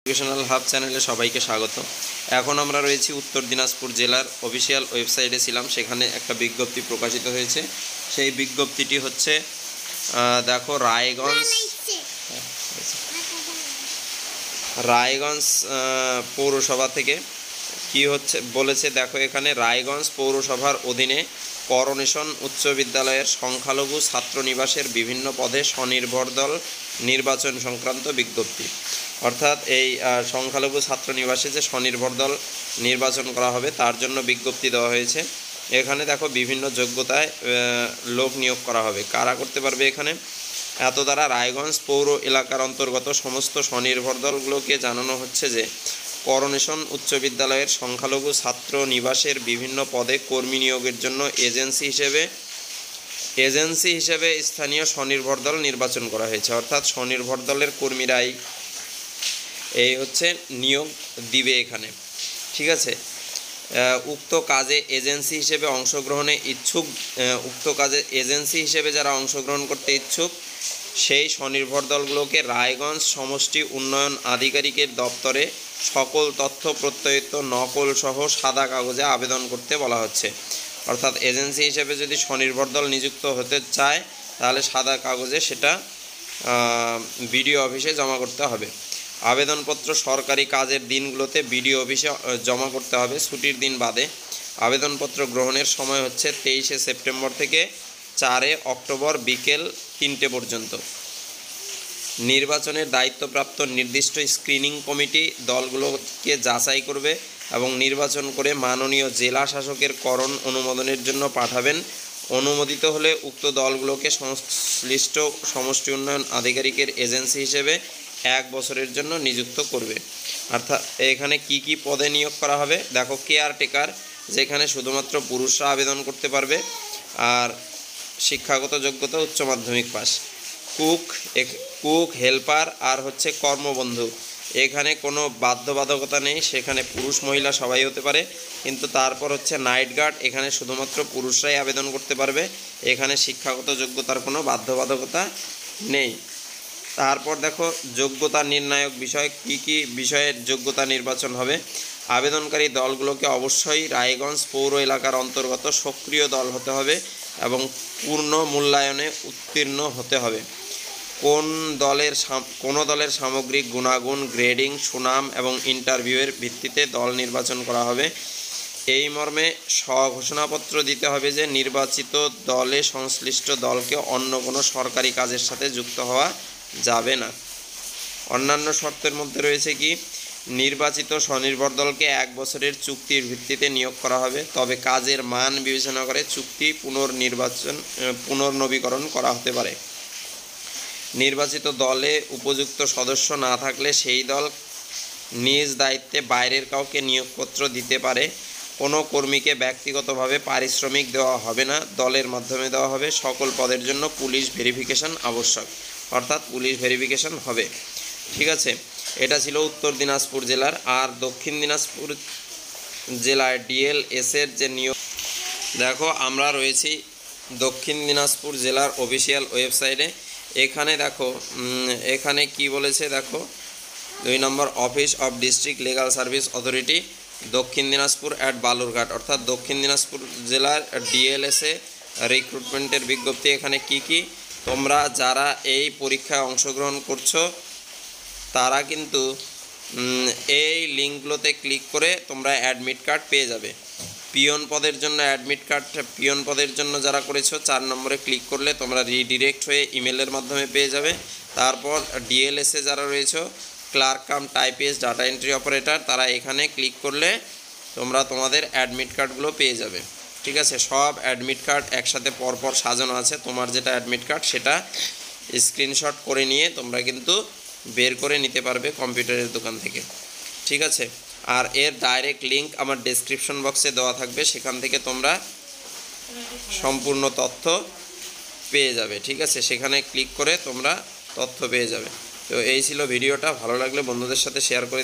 Educational hub চ্যানেলে সবাইকে স্বাগত। এখন আমরা রয়েছি উত্তর দিনাজপুর জেলার অফিসিয়াল ওয়েবসাইটে ছিলাম, সেখানে একটা বিজ্ঞপ্তি প্রকাশিত হয়েছে। সেই বিজ্ঞপ্তিটি হচ্ছে দেখো রায়গঞ্জ পৌরসভা থেকে কি হচ্ছে বলেছে। দেখো এখানে রায়গঞ্জ পৌরসভার অধীনে করোনেশন উচ্চ বিদ্যালয়ের সংখ্যালঘু ছাত্রনিবাসের বিভিন্ন পদে স্বনির্ভর দল নির্বাচন সংক্রান্ত বিজ্ঞপ্তি। অর্থাৎ এই সংখ্যালঘু ছাত্রনিবাসে যে স্বনির্ভর দল নির্বাচন করা হবে তার জন্য বিজ্ঞপ্তি দেওয়া হয়েছে। এখানে দেখো বিভিন্ন যোগ্যতায় লোক নিয়োগ করা হবে। কারা করতে পারবে এখানে? এত দ্বারা রায়গঞ্জ পৌর এলাকার অন্তর্গত সমস্ত স্বনির্ভর দলগুলোকে জানানো হচ্ছে যে করোনেশন উচ্চ বিদ্যালয়ের সংখ্যালঘু ছাত্র নিবাসের বিভিন্ন পদে কর্মী নিয়োগের জন্য এজেন্সি হিসেবে স্থানীয় স্বনির্ভর দল নির্বাচন করা হয়েছে। অর্থাৎ স্বনির্ভর দলের কর্মীরাই এই হচ্ছে নিয়োগ দিবে এখানে, ঠিক আছে। উক্ত কাজে এজেন্সি হিসেবে যারা অংশগ্রহণ করতে ইচ্ছুক সেই স্বনির্ভর দলগুলোকে রায়গঞ্জ সমষ্টি উন্নয়ন আধিকারিকের দপ্তরে সকল তথ্য প্রত্যয়িত নকল সহ সাদা কাগজে আবেদন করতে বলা হচ্ছে। অর্থাৎ এজেন্সি হিসেবে যদি স্বনির্ভর দল নিযুক্ত হতে চায় তাহলে সাদা কাগজে সেটা বিডিও অফিসে জমা করতে হবে। আবেদনপত্র সরকারি কাজের দিনগুলোতে বিডিও অফিসে জমা করতে হবে, ছুটির দিন বাদে। আবেদনপত্র গ্রহণের সময় হচ্ছে 23শে সেপ্টেম্বর থেকে 4 অক্টোবর বিকেল 3টে পর্যন্ত। নির্বাচনের দায়িত্বপ্রাপ্ত নির্দিষ্ট স্ক্রিনিং কমিটি দলগুলোকে যাচাই করবে এবং নির্বাচন করে মাননীয় জেলা শাসকের করণ অনুমোদনের জন্য পাঠাবেন। অনুমোদিত হলে উক্ত দলগুলোকে সংশ্লিষ্ট সমষ্টি উন্নয়ন আধিকারিকের এজেন্সি হিসেবে 1 বছরের জন্য নিযুক্ত করবে। অর্থাৎ এখানে কি পদে নিয়োগ করা হবে? দেখো কেয়ারটেকার, যেখানে শুধুমাত্র পুরুষরা আবেদন করতে পারবে, আর শিক্ষাগত যোগ্যতা উচ্চ মাধ্যমিক পাস। কুক হেল্পার আর হচ্ছে কর্মবন্ধু, এখানে কোনো বাধ্যবাধকতা নেই, সেখানে পুরুষ মহিলা সবাই হতে পারে। কিন্তু তারপর হচ্ছে নাইট গার্ড, এখানে শুধুমাত্র পুরুষরাই আবেদন করতে পারবে, এখানে শিক্ষাগত যোগ্যতার কোনো বাধ্যবাধকতা নেই। তারপর দেখো যোগ্যতা নির্ণায়ক বিষয়, কি বিষয়ের যোগ্যতা নির্বাচন হবে। আবেদনকারী দলগুলোকে অবশ্যই রায়গঞ্জ পৌর এলাকার অন্তর্গত সক্রিয় দল হতে হবে এবং পূর্ণ মূল্যায়নে উত্তীর্ণ হতে হবে। কোনো দলের সামগ্রিক গুণাগুণ, গ্রেডিং, সুনাম এবং ইন্টারভিউয়ের ভিত্তিতে দল নির্বাচন করা হবে। এই মর্মে স্বঘোষণাপত্র দিতে হবে যে নির্বাচিত দলে সংশ্লিষ্ট দলকে অন্য কোনো সরকারি কাজের সাথে যুক্ত হওয়া যাবে না। অন্যান্য শর্তের মধ্যে রয়েছে কি? নির্বাচিত স্বনির্ভর দলকে 1 বছরের চুক্তির ভিত্তিতে নিয়োগ করা হবে, তবে কাজের মান বিবেচনা করে চুক্তি পুনর্নবীকরণ করা হতে পারে। নির্বাচিত দলে উপযুক্ত সদস্য না থাকলে সেই দল নিজ দায়িত্বে বাইরের কাউকে নিয়োগপত্র দিতে পারে। কোনো কর্মীকে ব্যক্তিগতভাবে পারিশ্রমিক দেওয়া হবে না, দলের মাধ্যমে দেওয়া হবে। সকল পদের জন্য পুলিশ ভেরিফিকেশন আবশ্যক, অর্থাৎ পুলিশ ভেরিফিকেশন হবে, ঠিক আছে। এটা ছিল উত্তর দিনাজপুর জেলার। আর দক্ষিণ দিনাজপুর জেলায় ডিএলএসের যে নিয়োগ, দেখো আমরা রয়েছি দক্ষিণ দিনাজপুর জেলার অফিসিয়াল ওয়েবসাইটে। এখানে দেখো এখানে কি বলেছে, দেখো 2 নম্বর office of district legal service authority Dakshin Dinajpur Balurghat. অর্থাৎ দক্ষিণ দিনাজপুর জেলার ডিএলএসএ রিক্রুটমেন্টের বিজ্ঞপ্তি। এখানে কি তোমরা যারা এই পরীক্ষায় অংশগ্রহণ করছো তারা কিন্তু এই লিঙ্কগুলোতে ক্লিক করে তোমরা অ্যাডমিট কার্ড পেয়ে যাবে। পিয়ন পদের জন্য পিয়ন পদের জন্য যারা করেছো 4 নম্বরে ক্লিক করলে তোমরা রিডিরেক্ট হয়ে ইমেলের মাধ্যমে পেয়ে যাবে। তারপর ডিএলএসএ যারা রয়েছো clerk cum typist, data entry operator, তারা এখানে ক্লিক করলে তোমরা তোমাদের অ্যাডমিট কার্ডগুলো পেয়ে যাবে, ঠিক আছে। সব অ্যাডমিট কার্ড একসাথে পরপর সাজানো আছে। তোমার যেটা অ্যাডমিট কার্ড সেটা স্ক্রিনশট করে নিয়ে তোমরা কিন্তু বের করে নিতে পারবে কম্পিউটারের দোকান থেকে, ঠিক আছে। আর এর ডাইরেক্ট লিঙ্ক আমার ডেসক্রিপশন বক্সে দেওয়া থাকবে, সেখান থেকে তোমরা সম্পূর্ণ তথ্য পেয়ে যাবে, ঠিক আছে। সেখানে ক্লিক করে তোমরা তথ্য পেয়ে যাবে। তো এই ছিল ভিডিওটা। ভালো লাগলে বন্ধুদের সাথে শেয়ার করে